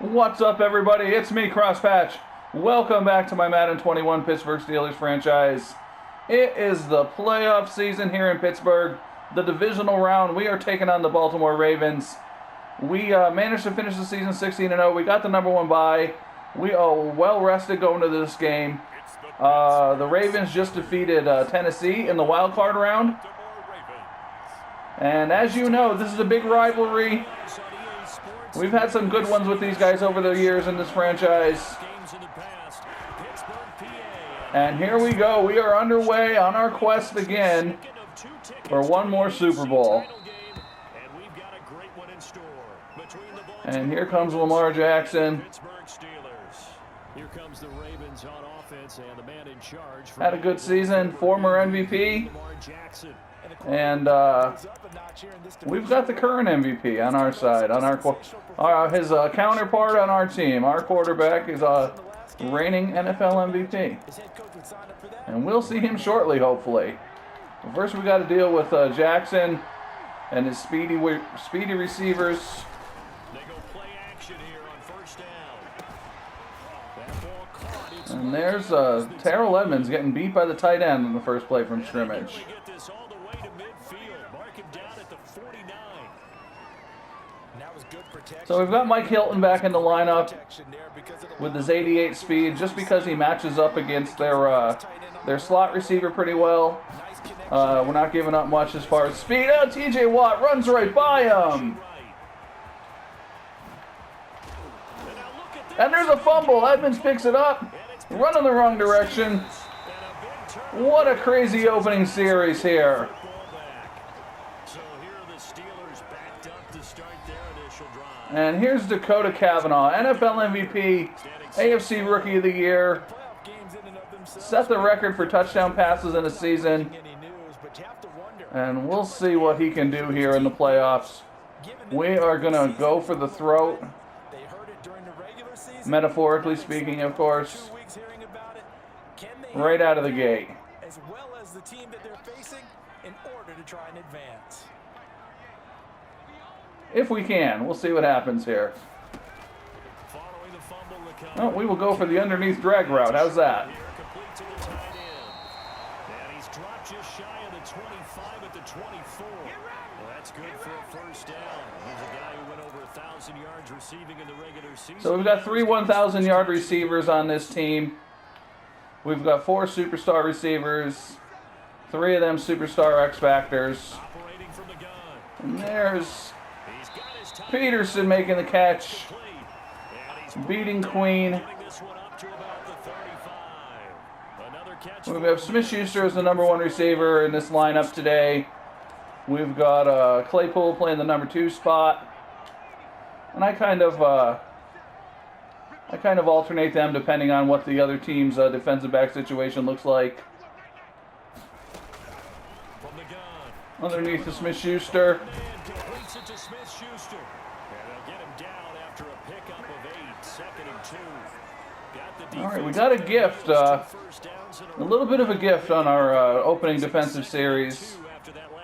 What's up, everybody? It's me, Crosspatch. Welcome back to my Madden 21 Pittsburgh Steelers franchise. It is the playoff season here in Pittsburgh. The divisional round. We are taking on the Baltimore Ravens. We managed to finish the season 16-0. We got the #1 bye. We are well rested going to this game. The Ravens just defeated Tennessee in the Wildcard Round. And as you know, this is a big rivalry. We've had some good ones with these guys over the years in this franchise. And here we go. We are underway on our quest again for one more Super Bowl. And here comes Lamar Jackson. Had a good season, former MVP. And we've got the current MVP on our side, on his counterpart on our team. Our quarterback is a reigning NFL MVP, and we'll see him shortly, hopefully. But first, we got to deal with Jackson and his speedy receivers. And there's Terrell Edmonds getting beat by the tight end in the first play from scrimmage. So we've got Mike Hilton back in the lineup with his 88 speed, just because he matches up against their slot receiver pretty well. We're not giving up much as far as speed. Oh, TJ Watt runs right by him. And there's a fumble. Edmonds picks it up. Running the wrong direction. What a crazy opening series here. And here's Dakota Cavanaugh, NFL MVP, AFC Rookie of the Year. Set the record for touchdown passes in a season. And we'll see what he can do here in the playoffs. We are going to go for the throat. Metaphorically speaking, of course. Right out of the gate. As well as the team that they're facing in order to try and advance. If we can. We'll see what happens here. Oh, we will go for the underneath drag route. How's that? So we've got three 1,000-yard receivers on this team. We've got 4 superstar receivers. 3 of them superstar X-Factors. And there's Peterson making the catch. Beating Queen. We have Smith-Schuster as the #1 receiver in this lineup today. We've got Claypool playing the #2 spot. And I kind of alternate them depending on what the other team's defensive back situation looks like. Underneath the Smith-Schuster. All right, we got a gift, a little bit of a gift on our opening defensive series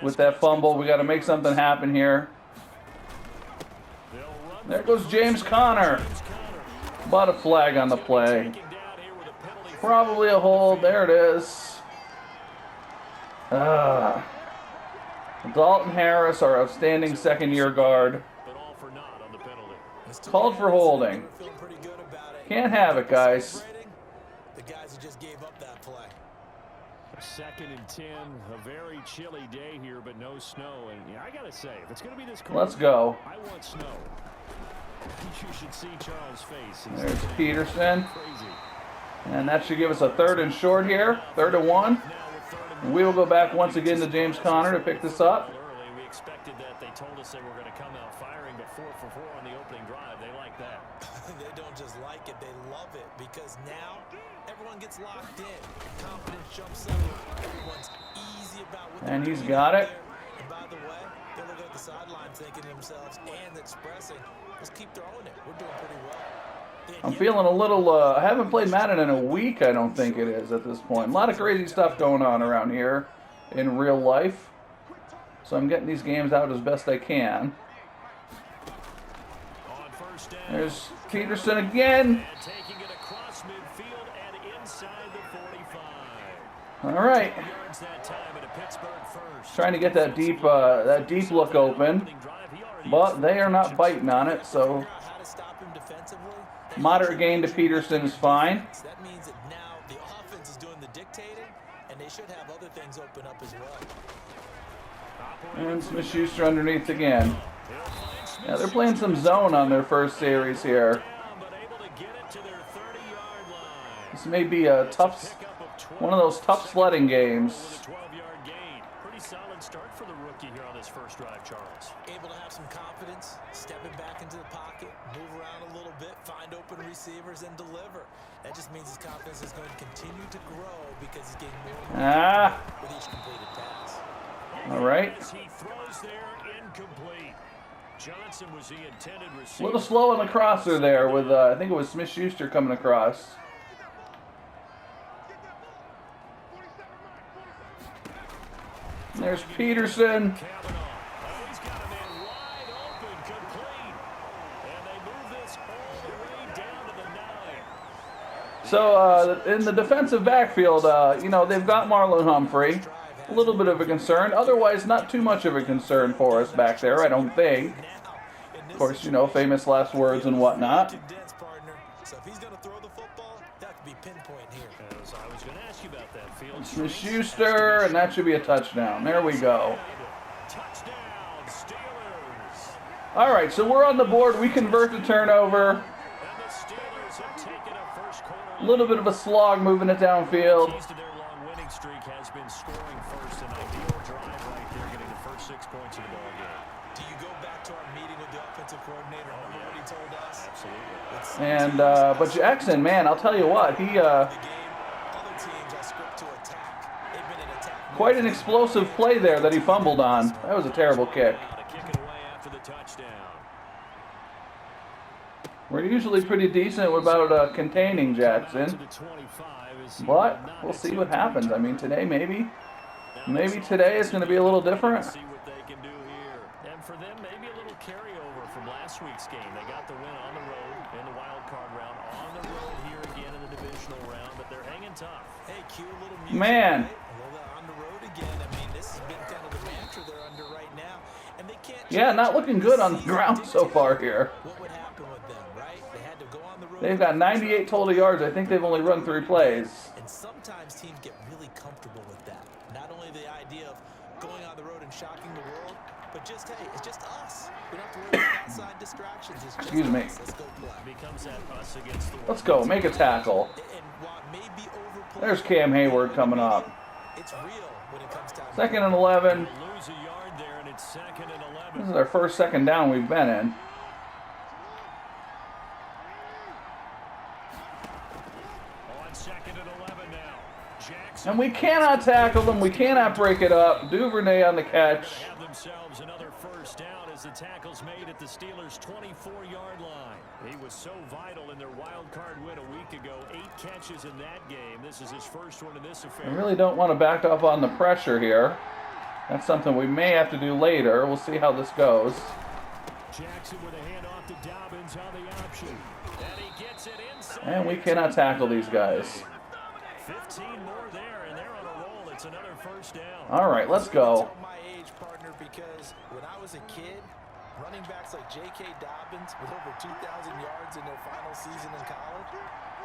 with that fumble. We got to make something happen here. There goes James Conner. About a flag on the play. Probably a hold. There it is. Dalton Harris, our outstanding second-year guard. Called for holding. Can't have it, guys. The guys who just gave up that play. 2nd and 10, a very chilly day here, but no snow. And yeah, I gotta say, if it's gonna be this cold, let's go. I want snow. You should see Charles' face. There's Peterson. And that should give us a 3rd and short here. 3rd and 1. We will go back once again to James Conner to pick this up. We expected that. They told us they were going to come out firing, but 4 for 4 on the opening drive. They like that. They don't just like it, they love it, because now everyone gets locked in. Confidence jumps in. Everyone's easy about what and he's got it. And by the way, they're looking at the sideline thinking to themselves and expressing, let's keep throwing it. We're doing pretty well. I'm feeling a little, I haven't played Madden in a week, I don't think it is at this point. A lot of crazy stuff going on around here in real life. So I'm getting these games out as best I can. On 1st There's Peterson again. And taking it across midfield and inside the 45. All right. Yards that time at a Pittsburgh first. Trying to get that deep look open, but they are not biting on it. So moderate gain to Peterson is fine. That means that now the offense is doing the dictating, and they should have other things open up as well. And Smith-Schuster underneath again. Yeah, they're playing some zone on their first series here. This may be a tough, one of those tough sledding games. Pretty solid start for the rookie here on his first drive, Charles. Able to have some confidence, stepping back into the pocket, move around a little bit, find open receivers, and deliver. That just means his confidence is going to continue to grow because he's getting more and more with each completed pass. All right. He throws there, incomplete. Johnson was the intended A receiver. little slow on the crosser there with, I think it was Smith-Schuster coming across. There's Peterson. Cavanaugh. Oh, he's got a man wide open, complete. And they move this all the way down to the 9. So in the defensive backfield, you know, they've got Marlon Humphrey. A little bit of a concern. Otherwise, not too much of a concern for us back there, I don't think. Of course, you know, famous last words and whatnot. So if he's going to throw the football, that could be pinpoint here. As I was going to ask you about that field. Smith-Schuster, and that should be a touchdown. There we go. Touchdown, Steelers. All right, so we're on the board. We convert the turnover. And the Steelers have taken a first quarter. A little bit of a slog moving it downfield. Keys to their long winning streak has been scoring first. An ideal drive right there, getting the first 6 points of the ball game. Do you go back to our meeting with the offensive coordinator? Remember what he told us? Absolutely. And but Jackson, man, I'll tell you what, he quite an explosive play there that he fumbled on. That was a terrible kick. To kick it away after the touchdown. We're usually pretty decent about containing Jackson, To the 25 is but we'll see what happens. I mean, today maybe today is going to be a little different. See what they can do here. And for them, maybe a little carryover from last week's game. They got the win on the road in the Wildcard Round, on the road here again in the Divisional Round, but they're hanging tough. Hey, cue a little music. Man. Right? On the road again. I mean, this has been kind of the mantra they're under right now. And they can't. Yeah, not looking good on the ground so far here. What would happen with them, right? They had to go on the road. They've got 98 total yards. I think they've only run 3 plays. And sometimes teams get really comfortable with that. Not only the idea of going on the road and shocking the world, but just, hey, it's just us. We don't have to worry about outside distractions. It's just Excuse me. us. Let's go play. Becomes that us against the world. Let's go, make a tackle. And while it may be overplayed, There's Cam Hayward coming up. it's real when it comes time. 2nd and 11. Lose a yard there, and it's 2nd and 11. This is our first 2nd down we've been in. On 2nd and 11 now. Jackson. And we cannot tackle them. We cannot break it up. Duvernay on the catch. Have themselves another first down as the tackle's made at the Steelers' 24-yard line. He was so vital in their wild card win a week ago. 8 catches in that game. This is his first one in this I affair. really don't want to back up on the pressure here. That's something we may have to do later. We'll see how this goes. Jackson with a handoff to Dobbins on the option. And he gets it inside. And we cannot tackle these guys. 15 more there, and they're on a roll. It's another first down. All right, let's go. Tell my age, partner, because when I was a kid, running backs like J.K. Dobbins with over 2,000 yards in their final season in college,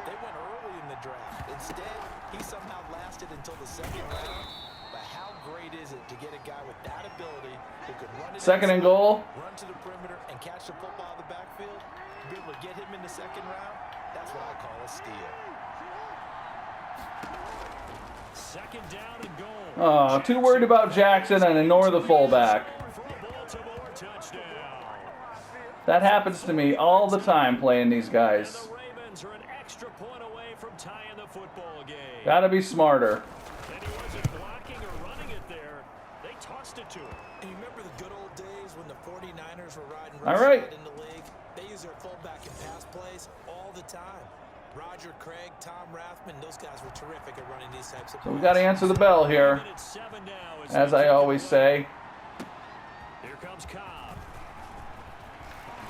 they went early in the draft. Instead, he somehow lasted until the 2nd round. But how great is it to get a guy with that ability who could run it 2nd and goal. run to the perimeter, and catch the football in the backfield? To be able to get him in the 2nd round, that's what I call a steal. 2nd down and goal. Oh, too worried about Jackson and ignore the fullback. For a Baltimore touchdown. That happens to me all the time playing these guys. The Ravens are an extra point away from tying the football game. Gotta be smarter. And he wasn't blocking or running it there. They tossed it to him. And you remember the good old days when the 49ers were riding All right. roughshod in the league? They use their fullback in pass plays all the time. Roger Craig, Tom Rathman, those guys were terrific at running these types of So we plays. got to answer the bell here, It's 7 now as I always say. Here comes Cobb.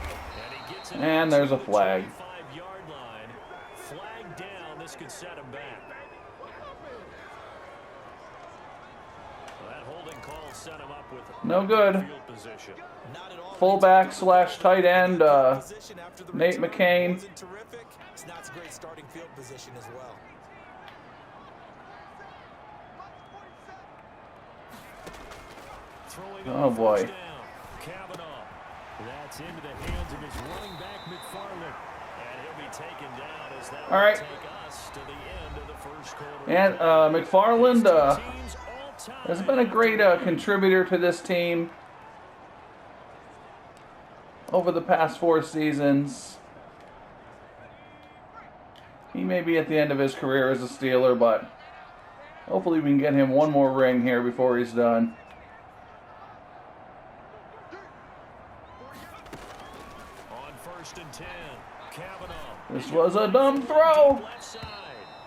And he gets And there's a flag. 25-yard line. Flag down. This could set him back. Well, that holding call set him up with No good. field position. Fullback / tight end, Nate McCain. It's not a great starting field position as well. Oh boy. Cavanaugh. That's into the hands of his running back, McFarland. And he'll be taken down as that All right. will take us to the end of the first quarter. And McFarland has been a great contributor to this team over the past 4 seasons. He may be at the end of his career as a Steeler, but hopefully we can get him one more ring here before he's done. On 1st and 10, Cavanaugh. This was a dumb throw. Left side.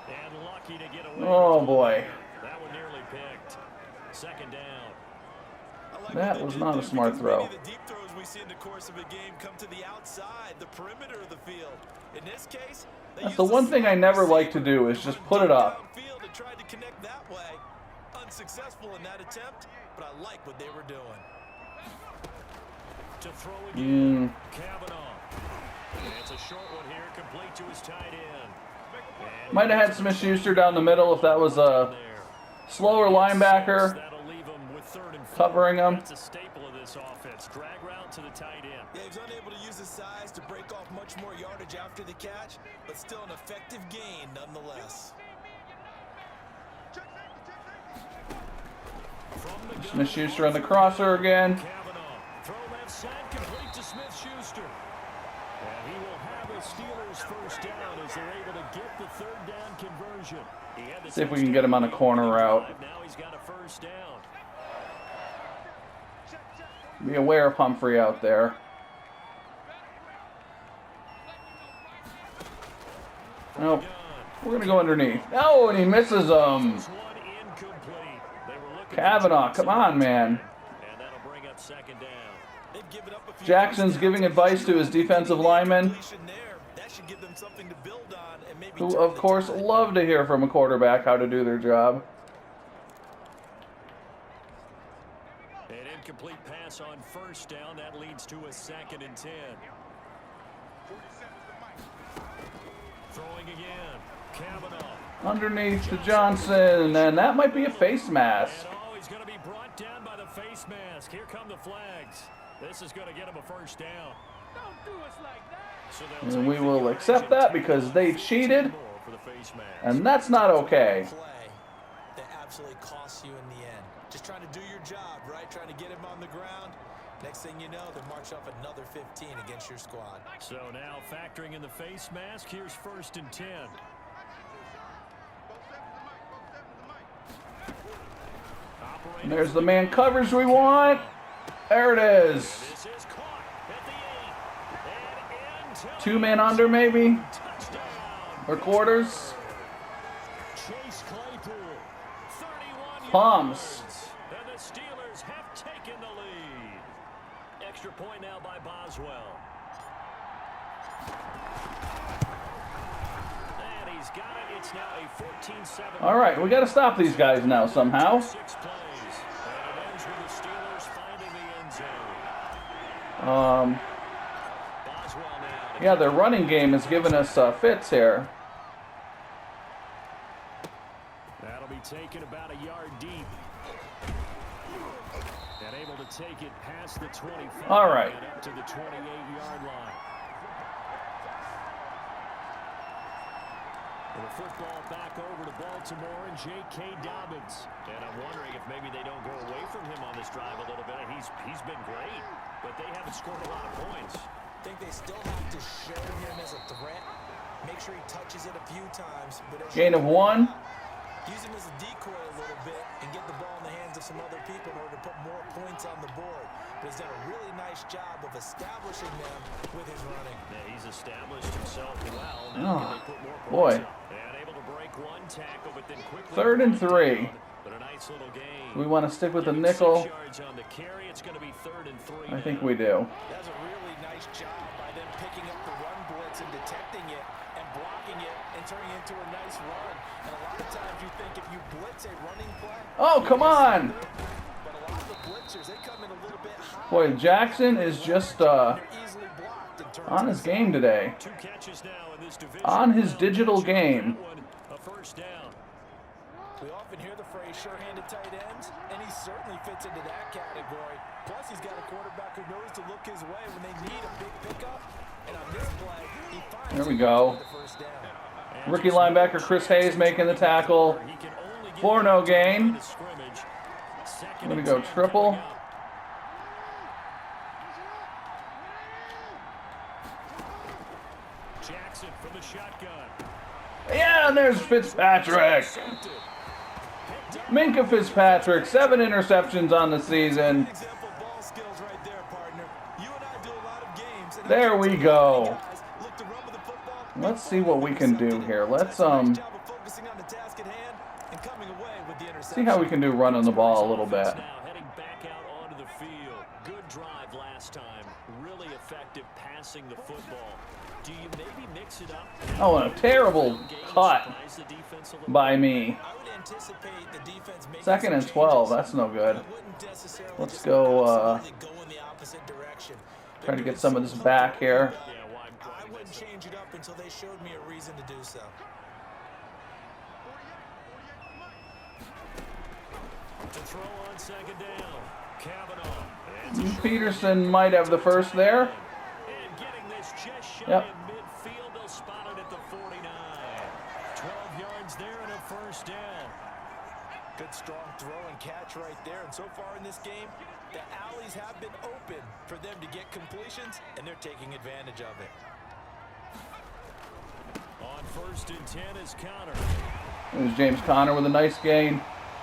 And lucky to get away. Oh boy. That one nearly picked. 2nd down. That was not a smart throw. The deep throws we see in the course of a game come to the outside, the perimeter of the field. In this case, That's the one thing I never like to do is just put it up. And tried to connect that way. Unsuccessful in that attempt, but I like what they were doing. To throw again, Cavanaugh. It's a short one here, complete to his tight end. Might have had Smith-Schuster down the middle if that was a slower linebacker That'll leave him with 3rd and 4. covering him. That's a staple of this offense. Drag route to the tight end. Yeah, he was unable to use his size to break off much more yardage after the catch, but still an effective gain nonetheless. Smith-Schuster on the crosser again. Cavanaugh. Throw left side, complete to Smith-Schuster. And he will have a Steelers 1st down as they're able to get the 3rd down conversion. He had the See if we can get him on a corner route. Now he's got a 1st down. Be aware of Humphrey out there. Nope. We're going to go underneath. Oh, and he misses him. Cavanaugh, come on, man. And that'll bring up 2nd down. Jackson's giving advice to his defensive linemen, who, of course, love to hear from a quarterback how to do their job. An incomplete pass on 1st down. That leads to a 2nd and 10. Throwing again. Cavanaugh. Underneath to Johnson, and that might be a face mask. And he's going to be brought down by the face mask. Here come the flags. This is going to get him a 1st down. Don't do us like that. So and we will accept that because they cheated, and that's not okay. That absolutely costs you in the end. Just trying to do your job, right? Trying to get him on the ground. Next thing you know, they march off another 15 against your squad. So now factoring in the face mask, here's 1st and 10. And there's the man coverage we want. There it is. 2 men under, maybe? Or quarters? Palms. And the Steelers have taken the lead. Extra point now by Boswell. And he's got it. It's now a 14-7. All right, we got to stop these guys now somehow. 6 plays. And it ends with the Steelers finding the end zone. Boswell now. Yeah, their running game has given us fits here. That'll be taken about a yard deep. And able to take it past the 25. All right. And up to the 28-yard line. And the football back over to Baltimore and J.K. Dobbins. And I'm wondering if maybe they don't go away from him on this drive a little bit. He's been great, but they haven't scored a lot of points. I think they still have to show him as a threat. Make sure he touches it a few times. But Gain of 1. Use him as a decoy a little bit and get the ball in the hands of some other people in order to put more points on the board. But he's done a really nice job of establishing them with his running. Yeah, he's established himself well. Oh, Now can they put more boy. points up? And able to break one tackle, but then quickly 3rd and 3. But a nice little game. Do we want to stick with the nickel? 6 yards on the carry. It's going to be 3rd and 3. I think we do. That's a really nice job by them picking up the run blitz and detecting it and blocking it and turning it into a nice run. And a lot of times you think if you blitz a running play, Oh, come on! but a lot of the blitzers, they come in a little bit high. Boy, Jackson is just They're easily blocked in terms on his game today. 2 catches now in this division. On his digital game. A first down. We often hear the phrase sure-handed tight ends, and he certainly fits into that category. Plus, he's got a quarterback who knows to look his way when they need a big pickup. And on this play, he finds There we go. the first down. Rookie linebacker Chris Hayes making the tackle. He can only get 4 no gain. to scrimmage. I'm going to go triple. Jackson from the shotgun. Yeah, and there's Fitzpatrick. Minka Fitzpatrick, 7 interceptions on the season. Example ball skills right there, partner. You and I do a lot of games. And There we go. guys look to run with the football. Let's see what we can do here. Let's Job of focusing on the task at hand and coming away with the interception. see how we can do running the ball a little bit. Now heading back out onto the field. Good drive last time. Really effective passing the football. Do you maybe mix it up? Oh, and a terrible cut by me. I would anticipate the defense making 2nd and some 12. changes. That's no good. I wouldn't necessarily Let's just go, absolutely go in the opposite direction. Try to get some of this back here. Yeah, why I wouldn't change it up until they showed me a reason to do so. To throw on 2nd down. Cavanaugh. Peterson might have the first there. And getting this just shy Yep. of midfield. They'll spot it at the 49. 12 yards there and a first down. Good strong throw and catch right there. And so far in this game, the alleys have been open for them to get completions, and they're taking advantage of it. On 1st and 10 is Connor. There's James Conner with a nice gain.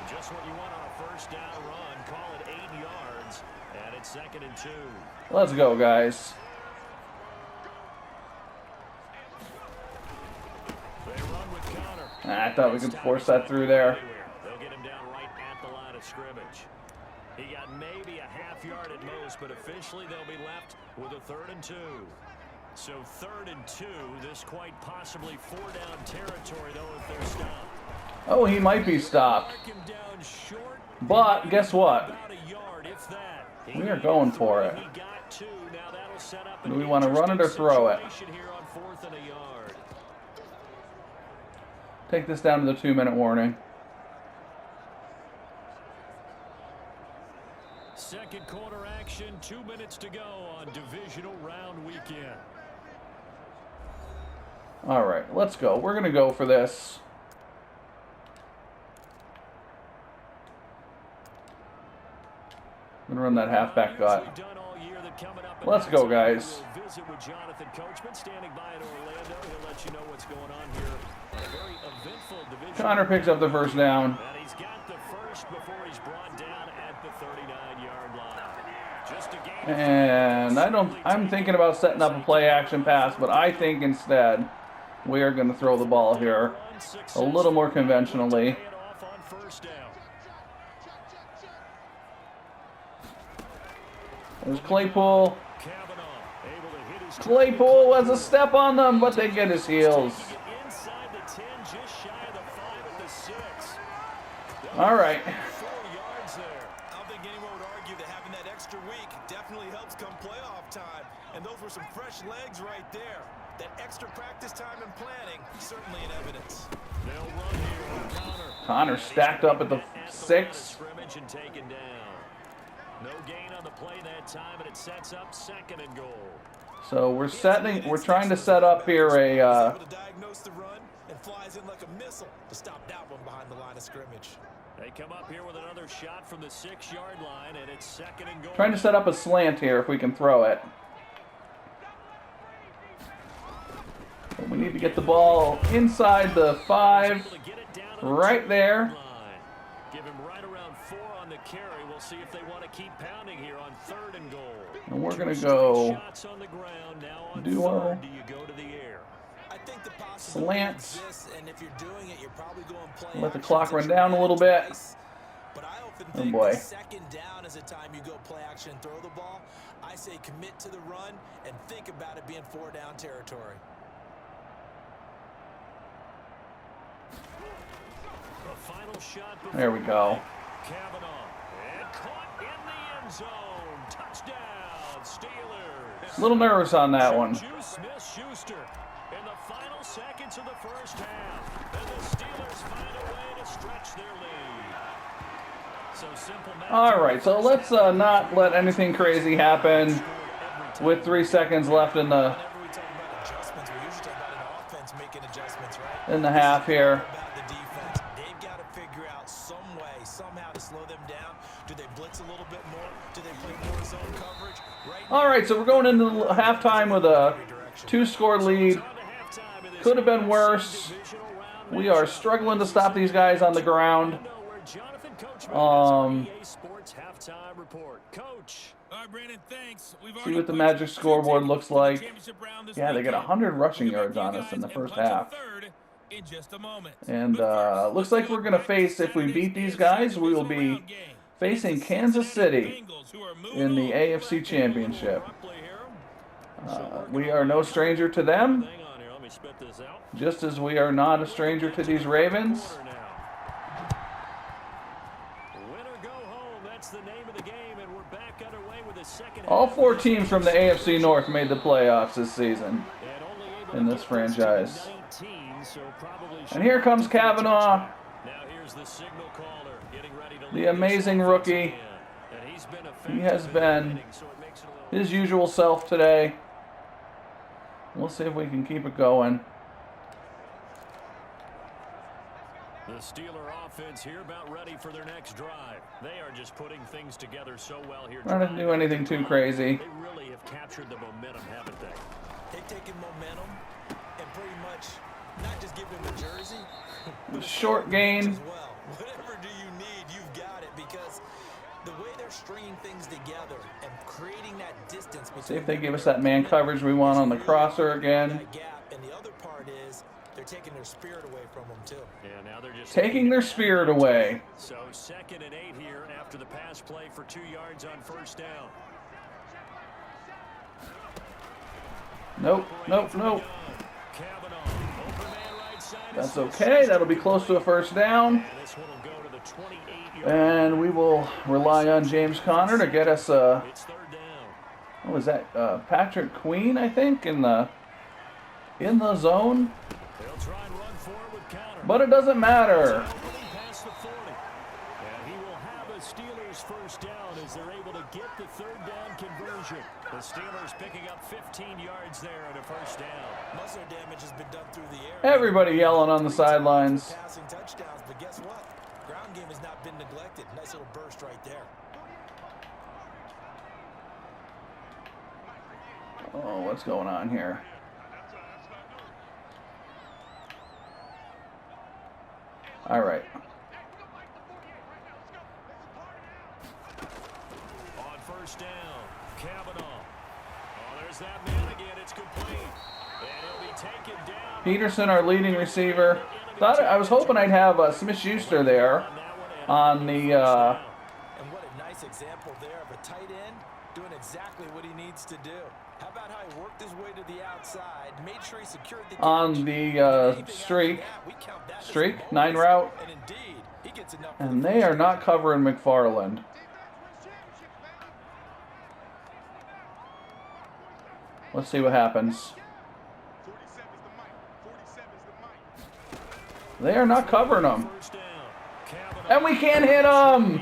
Just what you want on a first down run. Call it 8 yards. And it's 2nd and 2. Let's go, guys. They run with Connor. I thought we could force that through there. They'll get him down right at the line of scrimmage. He got maybe a half yard at most, but officially they'll be left with a 3rd and 2. So 3rd and 2, this quite possibly 4-down territory, though, if they're stopped. Oh, he might be stopped. Mark him down short. But guess what? About a yard, if that. We are going for it. He got 2. Now that'll set up Do an we want to run it or throw it? situation here on 4th and a yard. Take this down to the 2-minute warning. Second quarter action, 2 minutes to go on Divisional Round weekend. All right, let's go. We're going to go for this. I'm going to run that halfback gut. Let's go, guys. We'll visit with Jonathan Coachman standing by in Orlando. He'll let you know what's going on here. A very eventful division. Connor picks up the first down. And he's got the first before he's brought down at the 39-yard line. Just a game. And I'm thinking about setting up a play action pass, but I think instead we are going to throw the ball here a little more conventionally. There's Claypool. Claypool has a step on them, but they get his heels. All right. 4 yards there. I don't think anyone would argue that having that extra week definitely helps come playoff time. And those were some fresh legs right there. That extra practice time and planning, certainly in evidence. They'll run here. Connor stacked up at the 6. No gain on the play that time, and it sets up 2nd and goal. So we're trying to set up here a Able to diagnose the run and flies in like a missile to stop that one behind the line of scrimmage. They come up here with another shot from the 6-yard line, and it's 2nd and goal. trying to set up a slant here if we can throw it. But we need to get the ball inside the 5, right there. Give him right around 4 on the carry. We'll see if they want to keep pounding here on 3rd and goal. And we're going to go Shots on the ground. Now on duo. 3rd, do you go to the air? I think the possibility Slants. exists, and if you're doing it, you're probably going play Let the action clock run down a little bit. But I often Oh think boy. the second down is the time you go play action and throw the ball. I say commit to the run and think about it being 4-down territory. The final shot before There we go. Cavanaugh. And caught in the end zone. Touchdown, Steelers. A little nervous on that one. Juju Smith-Schuster in the final seconds of the first half. And the Steelers find a way to stretch their lead. So simple. All right, so let's not let anything crazy happen with 3 seconds left in the Whenever we talk about adjustments, we usually talk about an offense making adjustments, right? in the half here. About the defense. They've got to figure out some way, somehow to slow them down. Do they blitz a little bit more? Do they play more zone coverage? All right, so we're going into halftime with a 2-score lead. Could have been worse. We are struggling to stop these guys on the ground. See what the Magic scoreboard looks like. Yeah, they got 100 rushing yards on us in the first half. And looks like we're going to face, if we beat these guys, we will be facing Kansas City in the AFC Championship. We are no stranger to them, just as we are not a stranger to these Ravens. All 4 teams from the AFC North made the playoffs this season in this franchise. And here comes Cavanaugh, the amazing rookie. He has been his usual self today. We'll see if we can keep it going. The Steeler offense here about ready for their next drive. They are just putting things together so well here. Not to do anything too crazy. They really have captured the momentum, haven't they? They've taken momentum and pretty much not just give them a jersey. Short gain. As well. Whatever do you need, you've got it, because the way they're stringing things together and creating that distance between. See if they give us that man coverage we want on the crosser again. That gap. And the other part is they're taking their spirit away from them too. Yeah, now they're just Taking their spirit away. So 2nd and 8 here after the pass play for 2 yards on first down. Nope, nope, nope. That's okay. That'll be close to a first down. And we will rely on James Conner to get us what was that? Patrick Queen, I think, in the zone. But it doesn't matter. And he will have a Steelers first down as they're able to get the 3rd down conversion. The Steelers picking up 15 yards there at a first down. Muscle damage has been done through the air. Everybody yelling on the sidelines. Passing touchdowns, but guess what? Ground game has not been neglected. Nice little burst right there. Oh, what's going on here? All right. On first down, Cavanaugh. Oh, there's that man again. It's complete. And he'll be taken down. Peterson, our leading receiver. I was hoping I'd have Smith-Schuster there on the. And what a nice example there of a tight end doing exactly what he needs to do. How about how he worked his way to the outside, made sure he secured the On the streak 9 route, and indeed, he gets enough. and they are not covering McFarland. Let's see what happens. They are not covering him, and we can't hit him.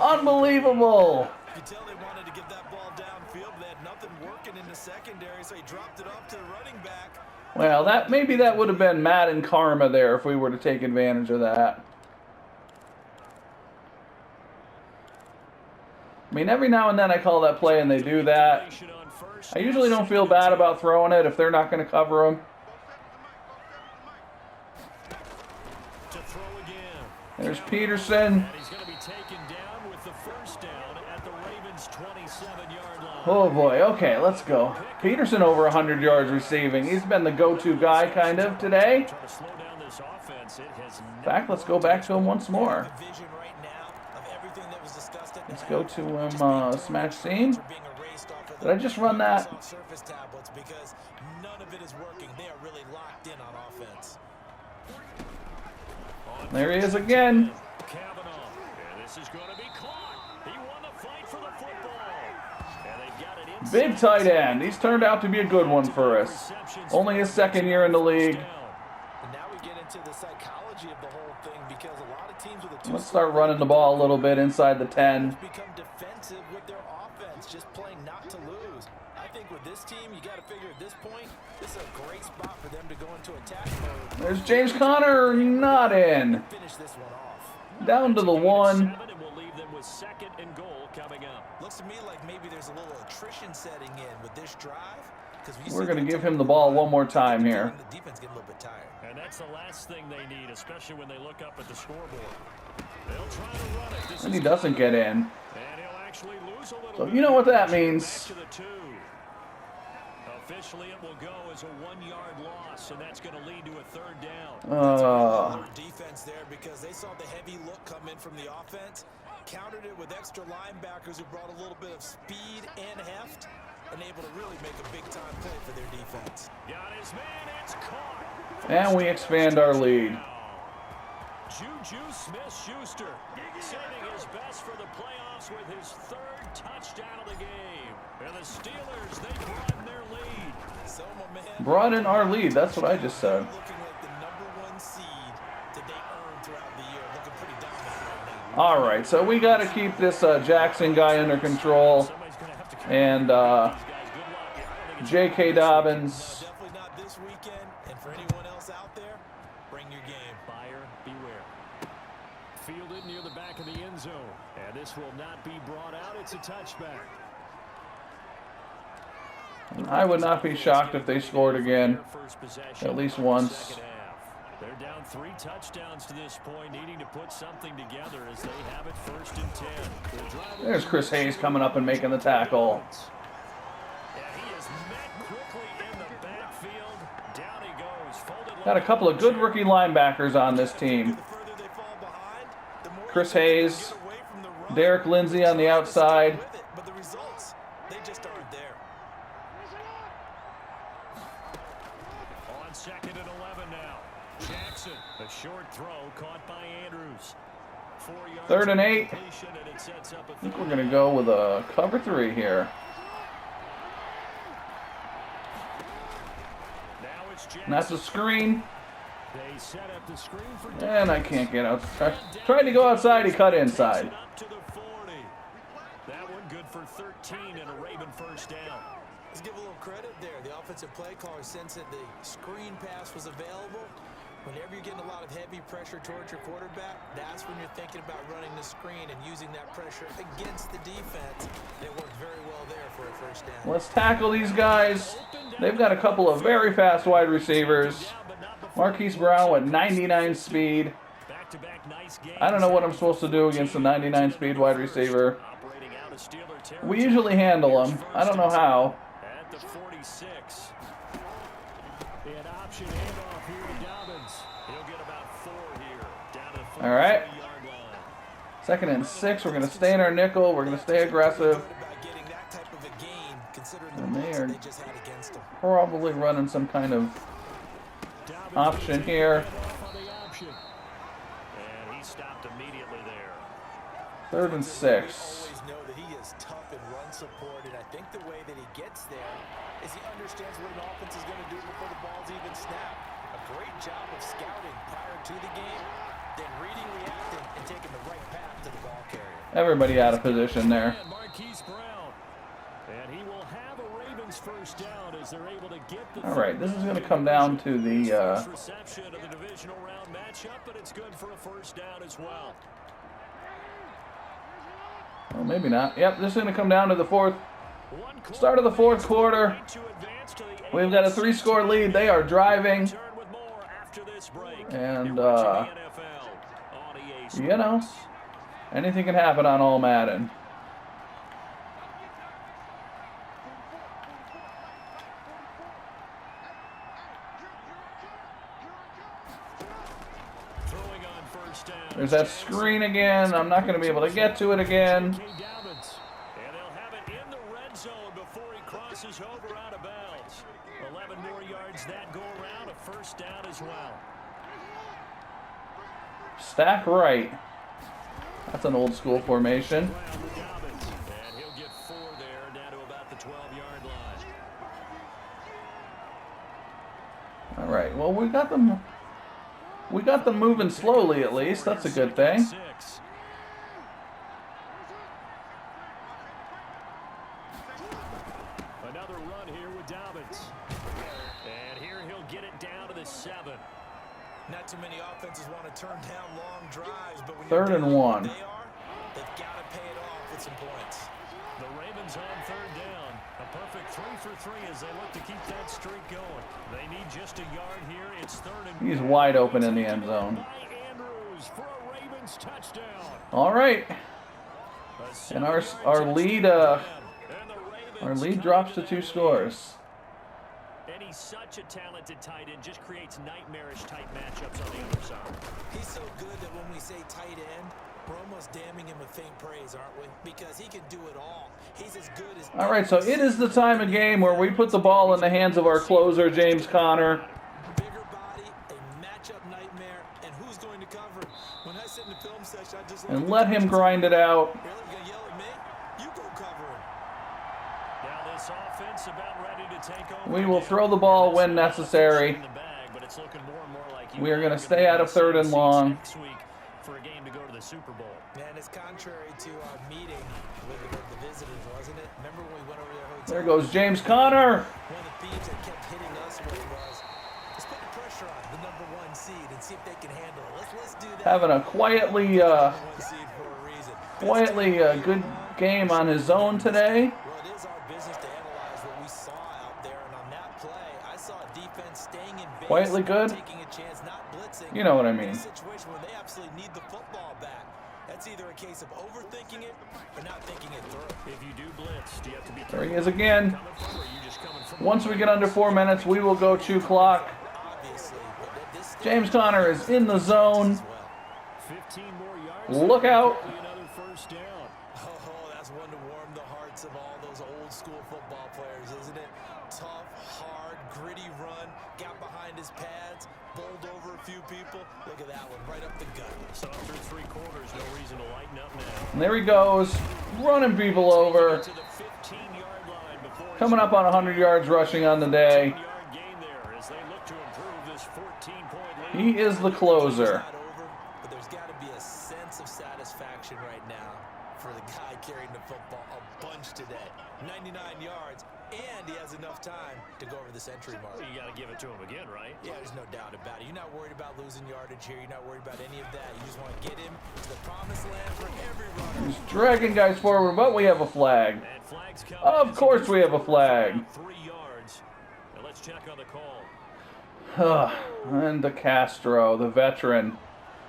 Unbelievable. You could tell they wanted to get that ball downfield. They had nothing working in the secondary, so he dropped it off to the running back. Well, maybe that would have been Madden karma there if we were to take advantage of that. I mean, every now and then I call that play and they do that. I usually don't feel bad about throwing it if they're not going to cover them. There's Peterson. Oh boy, okay, let's go. Peterson over 100 yards receiving. He's been the go-to guy kind of today. In fact, let's go back to him once more. Vision right now of Let's go to him, smash seam. Did I just run that? There he is again. Cavanaugh. And this is going to be caught. He won the fight for the football. And they've got it inside. Big tight end. He's turned out to be a good one for us. Only his second year in the league. And now we get into the psychology of the whole thing because a lot of teams with a Let's start running the ball a little bit inside the 10. become defensive with their offense, just playing not to lose. I think with this team, you got to figure at this point, this is a great spot for them to go into attack mode. There's James Conner, not in. Finish this one off. Down to the 1. And we'll leave them with 2nd and goal coming up. Looks to me like maybe there's a little attrition setting in with this drive. We're going to give him the ball one more time here. The defense get a little bit tired. And that's the last thing they need, especially when they look up at the scoreboard. They'll try to run it. And he doesn't get in. And he'll actually lose a little So bit. you know what that Back means. to the 2. Officially, it will go as a 1-yard loss, and that's going to lead to a 3rd down. Defense there because they saw the heavy look come in from the offense, countered it with extra linebackers who brought a little bit of speed and heft, and able to really make a big-time play for their defense. Got his man, it's caught. And we expand our lead. Juju Smith-Schuster saving his best for the playoffs with his 3rd touchdown of the game. And the Steelers, they broaden their lead. So, my man, Brought in our lead. That's what I just said. looking like the #1 seed that they earned throughout the year. Looking pretty dominant right now. All right, so we got to keep this Jackson guy under control. Somebody's going to have to come And these guys. Good luck. I don't think it's J.K. Dobbins. Definitely not this weekend. And for anyone else out there, bring your game. Buyer beware. Fielded near the back of the end zone. And this will not be brought out. It's a touchback. I would not be shocked if they scored again. Their first possession At least of the once. second half. They're down 3 touchdowns to this point, needing to put something together as they have it 1st and 10. They're driving- There's Chris Hayes coming up and making the tackle. And he is met quickly in the backfield. Down he goes. Folded Got a couple of good rookie linebackers on this team. The further they fall behind, the more Chris you Hayes, get away from the run. Derek Lindsey on the outside. With it, but the results, they just aren't there. On 2nd and 11 now. Jackson, a short throw caught by Andrews. 4 yards 3rd and 8. completion, and it sets up a I think we're going to go with a cover 3 here. Now it's Jackson. And that's a screen. They set up the screen for And I can't get out. Tried to go outside, he cut inside. up to the 40. That one good for 13 and a Raven 1st down. Let's give a little credit there. The offensive play caller sensed that the screen pass was available. Whenever you're getting a lot of heavy pressure towards your quarterback, that's when you're thinking about running the screen and using that pressure against the defense. It worked very well there for a 1st down. Let's tackle these guys. They've got a couple of very fast wide receivers. Marquise Brown with 99 speed. Back-to-back nice games. I don't know what I'm supposed to do against a 99 speed wide receiver. Operating out of Steeler territory. We usually handle them. I don't know how. At the 46. An option handoff here to Dobbins. He'll get about 4 here. Down to the All right. 43-yard line. 2nd and 6. We're going to stay in our nickel. We're going to stay aggressive. About getting that type of a gain, considering the And they points are they just had against them. probably running some kind of Dobbins option here. off on the option. And he stopped immediately there. 3rd and 6. Always know that he is tough in run support, and I think the way that he gets there is he understands what an offense is going to do before the ball's even snapped. A great job of scouting prior to the game, then reading, reacting, and taking the right path to the ball carrier. Everybody out of position there. And Marquise Brown. And he will have a Ravens 1st down as they're able to get the All right, this is going to come down to the first reception of the divisional round matchup, but it's good for a 1st down as well. well, maybe not. Yep, this is going to come down to the One start of the 4th quarter. to advance to the We've got a 3-score lead. They are driving. Return with more after this break. And, You're watching the NFL on EA Sports. you know, anything can happen on all Madden. Throwing on There's that screen again. I'm not going to be able to get to it again. And they'll have it in the red zone before he crosses over out of bounds. 11 more yards that go around, a first down as well. Stack right. That's an old school formation. And he'll get 4 there, down to about the 12-yard line. All right. Well, we got them. We got them moving slowly, at least. That's a good thing. Another run here with Dobbins. And here he'll get it down to the 7. Not too many offenses want to turn down long drives, but when 3rd and 1. they've got to pay it off with some points. The Ravens on 3rd down. A perfect 3 for 3 as they look to keep that streak going. They need just a yard here. It's 3rd and He's wide open in the end zone. For a Ravens touchdown. All right. And our lead drops to 2 scores. And he's such a talented tight end, just creates nightmarish type matchups on the other side. He's so good that when we say tight end, we're almost damning him with faint praise, aren't we? Because he can do it all. He's as good as... All right, so it is the time of game where we put the ball in the hands of our closer, James Conner. Bigger body, a matchup nightmare, and who's going to cover him? When I sit in the film session, I just... And let him grind it out. Really? You gonna yell at me? You go cover him. Now this offense about ready to take over. We will throw the ball when necessary. We are going to stay out of 3rd and long. For a game to go to the Super Bowl. Man, it's contrary to our meeting with the visitors, wasn't it? Remember when we went over their hotel? There goes James Conner. One of the themes that kept hitting us was, let's put the pressure on the #1 seed and see if they can handle it. Let's do that. Having a quietly good game on his own today. Well, it is our business to analyze what we saw out there, and on that play, I saw a defense staying in base, Quietly good? taking a chance, not blitzing. You know what I mean. In a situation where they absolutely need the football back. That's either a case of overthinking it or not thinking it through. If you do blitz, do you have to be There he is again. coming from, or are you just coming from? Once we get under 4 minutes, we will go to clock. Obviously, but this James Conner is in the zone. 15 more yards. Look out. Another first down. Oh, that's one to warm the hearts of all those old school football players, isn't it? Tough, hard, gritty run, got behind his pads, bowled over a few people. Look at that one, right up the gut. So through 3 quarters, no reason to lighten up now. And there he goes, running people over. To the 15-yard line before Coming up on 100 yards rushing on the day. 10-yard gain there as they look to improve this 14-point lead. He is the closer. It's not over, but there's got to be a sense of satisfaction right now for the guy carrying the football a bunch today. 99 yards, and he has enough time to go over the century mark. You got to give it to him again, right? Yeah, there's no doubt about it. You're not worried about losing yardage here. You're not worried about any of that. You just want to get him to the promised land for every runner. He's dragging guys forward, but we have a flag. And flags come. Of course we have a flag. 3 yards. Now let's check on the call. And De Castro, the veteran.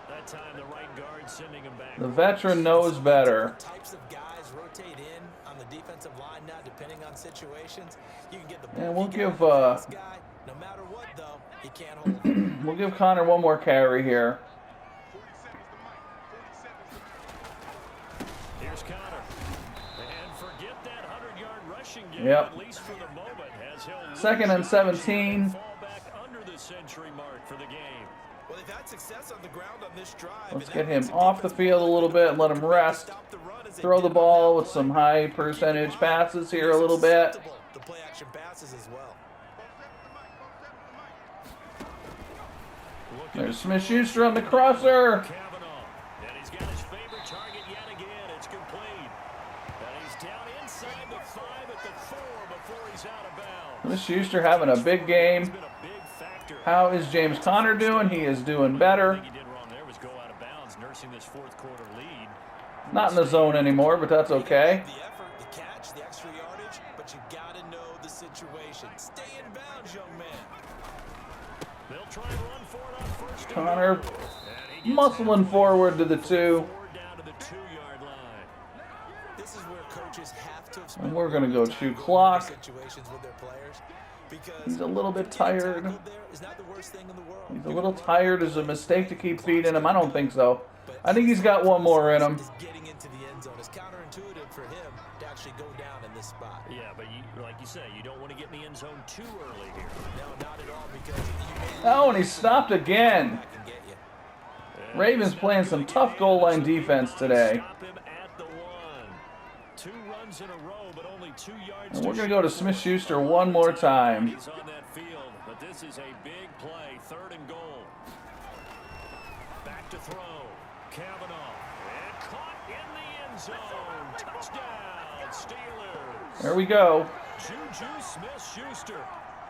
That time the right guard sending him back. The veteran knows better. Types of guys rotate in on the defensive line now, depending on situations. You can get the And we'll bulky give guy, this guy. No matter what, though, he can't hold him. we'll give Conner one more carry here. Here's Conner. And forget that 100-yard rushing game, Yep. at least for the moment, as he'll 2nd and 17. fall back under the century mark for the game. Well, they've had success on the ground on this drive. Let's and get that him makes off the field a little bit and let him rest. stop the run as they Throw the did on ball that with play. some high percentage passes here a little bit. Susceptible to play action passes as well. There's Smith-Schuster on the crosser. Cavanaugh. And he's got his favorite target yet again. It's complete. And he's down inside the 5 at the 4 before he's out of bounds. Smith-Schuster having a big game. It's been a big factor. How is James Conner doing? He is doing better. The thing he did wrong there was go out of bounds, nursing this 4th quarter lead. Not in the zone anymore, but that's okay. The effort, the catch, the extra yardage, but you got to know the situation. Stay in bounds, young man. They'll try and run for it on first. Conner And he gets muscling forward to the 2. 4 down to the 2-yard line. This is where coaches have to have And we're going to go to clock. situations with their players. He's a little bit tired. Is not the worst thing in the world. He's a little tired. Is it a mistake to keep feeding him? I don't think so. I think he's got one more in him. Getting into the end zone is counterintuitive for him to actually go down in this spot. Yeah, but like you say, you don't want to get in the end zone too early here. No, not at all, because you Oh, and he stopped again. can get you. Ravens playing some tough goal line defense today. Stop him at the 1. 2 runs in a row, but only 2 yards. And we're going to go to Smith-Schuster one more time. He's on that field, but this is a big play. 3rd and goal. Back to throw. Cavanaugh. And caught in the end zone. Touchdown, Steelers. There we go. Juju Smith-Schuster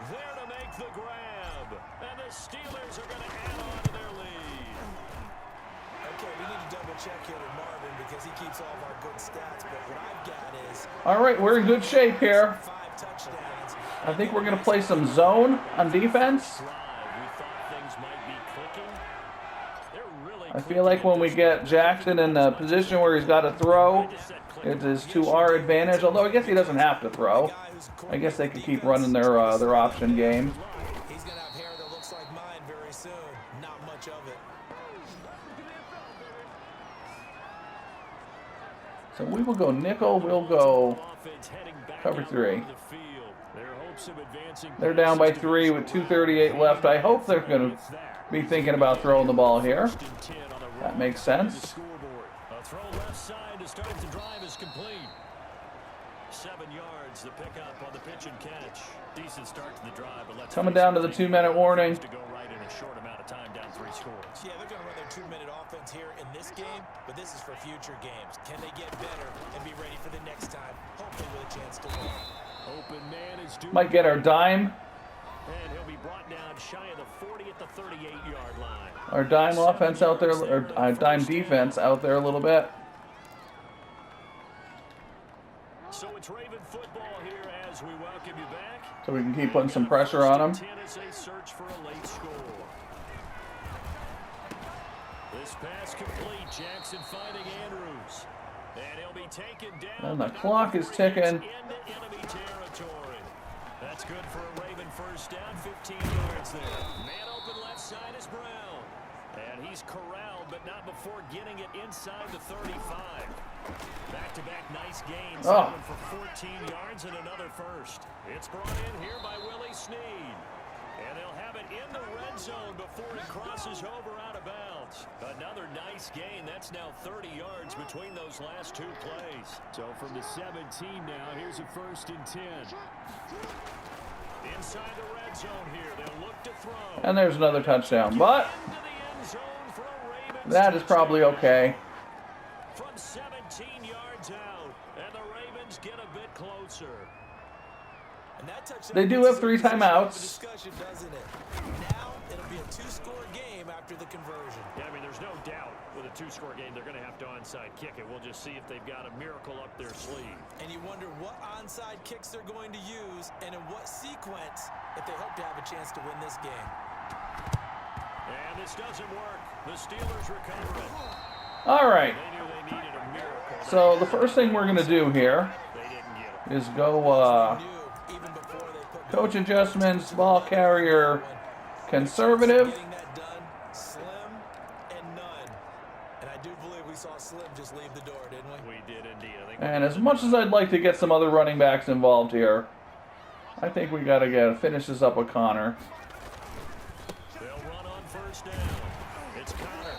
there to make the grab. And the Steelers are going to add on to their lead. Okay, we need to double check here with Marvin because he keeps all of our good stats, but what I've got is All right, we're in good shape here. 5 touchdowns. I think we're going to play some zone on defense. We thought things might be clicking. They're really I feel like when we get Jackson in the position where he's got to throw, it is to our advantage. Although I guess he doesn't have to throw. I guess they could keep running their option game. He's going to have hair that looks like mine very soon. Not much of it. So we will go nickel. We'll go cover 3. They're down by 3 with 2:38 left. I hope they're going to be thinking about throwing the ball here. That makes sense. A throw left side to start the drive is complete. 7 yards, the pickup on the pitch and catch. Decent start to the drive, but let's Coming down to the 2-minute warning. to go right in a short amount of time, down 3 scores. Yeah, they're going to run their 2-minute offense here in this game, but this is for future games. Can they get better and be ready for the next time, hopefully with a chance to win? Open man is due. Might get our dime. And he'll be brought down shy of the 40 at the 38-yard line. Our dime offense out there, or dime defense out there a little bit. So it's Raven football here as we welcome you back. So we can keep putting some pressure on them. 10 is a search for a late score. This pass complete. Jackson finding Andrews. And he'll be taken down. And the clock is ticking. Into enemy territory. That's good for a Raven first down. 15 yards there. Man open left side is Brown. And he's corralled, but not before getting it inside the 35. Back-to-back nice gains. Oh. For 14 yards and another first. It's brought in here by Willie Snead. And they'll have it in the red zone before it crosses over out of bounds. Another nice gain. That's now 30 yards between those last 2 plays. So from the 17 now, here's a 1st and 10. Inside the red zone here. They'll look to throw. And there's another touchdown. But Into the end zone for a Ravens that is probably okay. from 17 yards out. And the Ravens get a bit closer. And that touchdown They do have 3 timeouts. discussion, doesn't it? Now it'll be a 2-score game after the conversion. Yeah, I mean, there's no doubt with a 2-score game, they're going to have to onside kick it. We'll just see if they've got a miracle up their sleeve. And you wonder what onside kicks they're going to use and in what sequence if they hope to have a chance to win this game. And this doesn't work. The Steelers recover it. All right. They knew they needed a miracle. So the first thing we're going to do here They didn't get it. is go Knew even before they put coach adjustments, ball carrier, conservative. getting that done, slim and none. And I do believe we saw Slim just leave the door, didn't we? We did indeed. I think And as much as I'd like to get some other running backs involved here, I think we got to finish this up with Connor. they'll run on 1st down. It's Connor.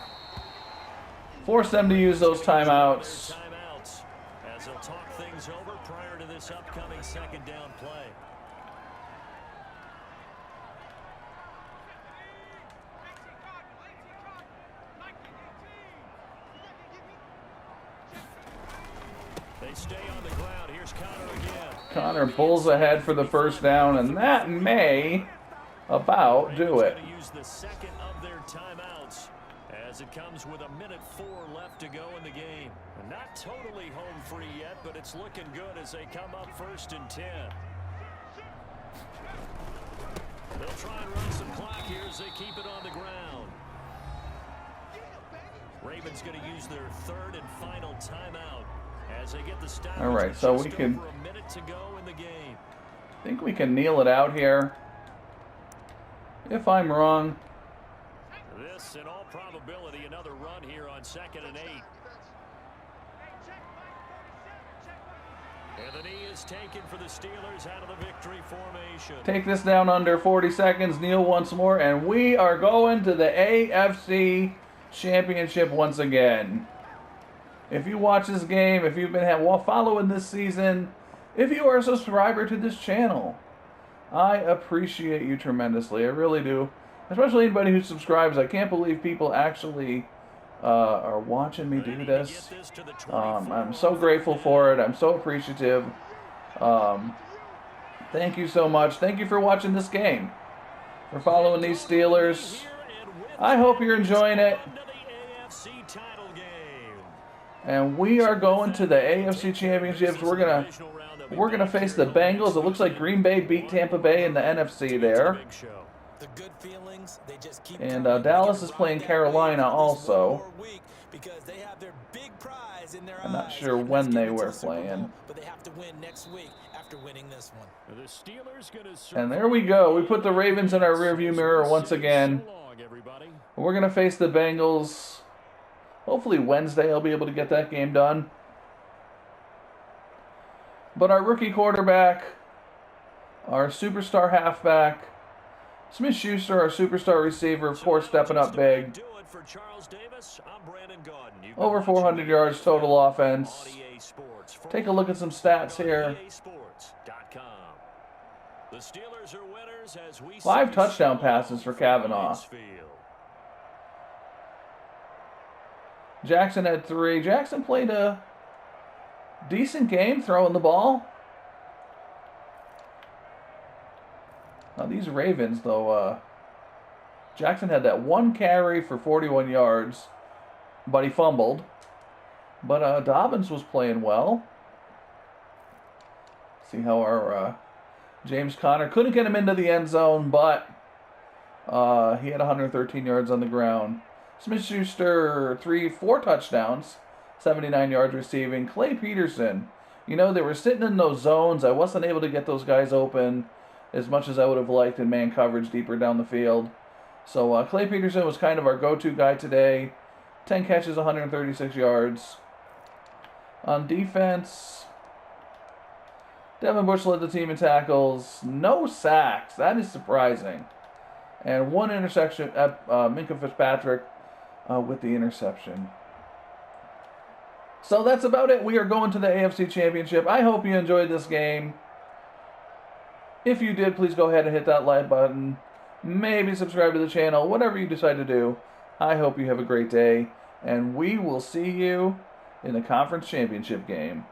Force them to use those timeouts. Timeouts as they'll talk things over prior to this upcoming 2nd down play. They stay on the ground. Here's Connor again. Connor pulls ahead for the 1st down, and that may about do it. Going to use the 2nd of their timeouts as it comes with 1:04 left to go in the game. And not totally home free yet, but it's looking good as they come up 1st and 10. They'll try and run some clock here as they keep it on the ground. Ravens going to use their 3rd and final timeout as they get the stoppage. All right, so we just can over a minute to go in the game. I think we can kneel it out here. If I'm wrong. This, in all probability, another run here on 2nd and 8. And the knee is taken for the Steelers out of the victory formation. Take this down under 40 seconds. Kneel once more. And we are going to the AFC Championship once again. If you watch this game, if you've been following this season, if you are a subscriber to this channel, I appreciate you tremendously. I really do. Especially anybody who subscribes. I can't believe people actually are watching me do this. I'm so grateful for it. I'm so appreciative. Thank you so much. Thank you for watching this game. For following these Steelers. I hope you're enjoying it. And we are going to the AFC Championships. We're gonna face the Bengals. It looks like Green Bay beat Tampa Bay in the NFC there. And Dallas is playing Carolina also. I'm not sure when they were playing. And there we go. We put the Ravens in our rearview mirror once again. We're going to face the Bengals. Hopefully Wednesday I'll be able to get that game done. But our rookie quarterback, our superstar halfback, Smith-Schuster, our superstar receiver, of course, stepping up big. Over 400 yards total offense. Take a look at some stats here. 5 touchdown passes for Cavanaugh. Jackson had 3. Jackson played a decent game throwing the ball. Now these Ravens, though, Jackson had that 1 carry for 41 yards, but he fumbled. But Dobbins was playing well. See how our James Conner couldn't get him into the end zone, but he had 113 yards on the ground. Smith-Schuster, 4 touchdowns, 79 yards receiving. Clay Peterson, you know, they were sitting in those zones. I wasn't able to get those guys open as much as I would have liked in man coverage deeper down the field. So Clay Peterson was kind of our go-to guy today. 10 catches, 136 yards. On defense, Devin Bush led the team in tackles. No sacks. That is surprising. And 1 interception at Minkah Fitzpatrick with the interception. So that's about it. We are going to the AFC Championship. I hope you enjoyed this game. If you did, please go ahead and hit that like button. Maybe subscribe to the channel. Whatever you decide to do. I hope you have a great day. And we will see you in the conference championship game.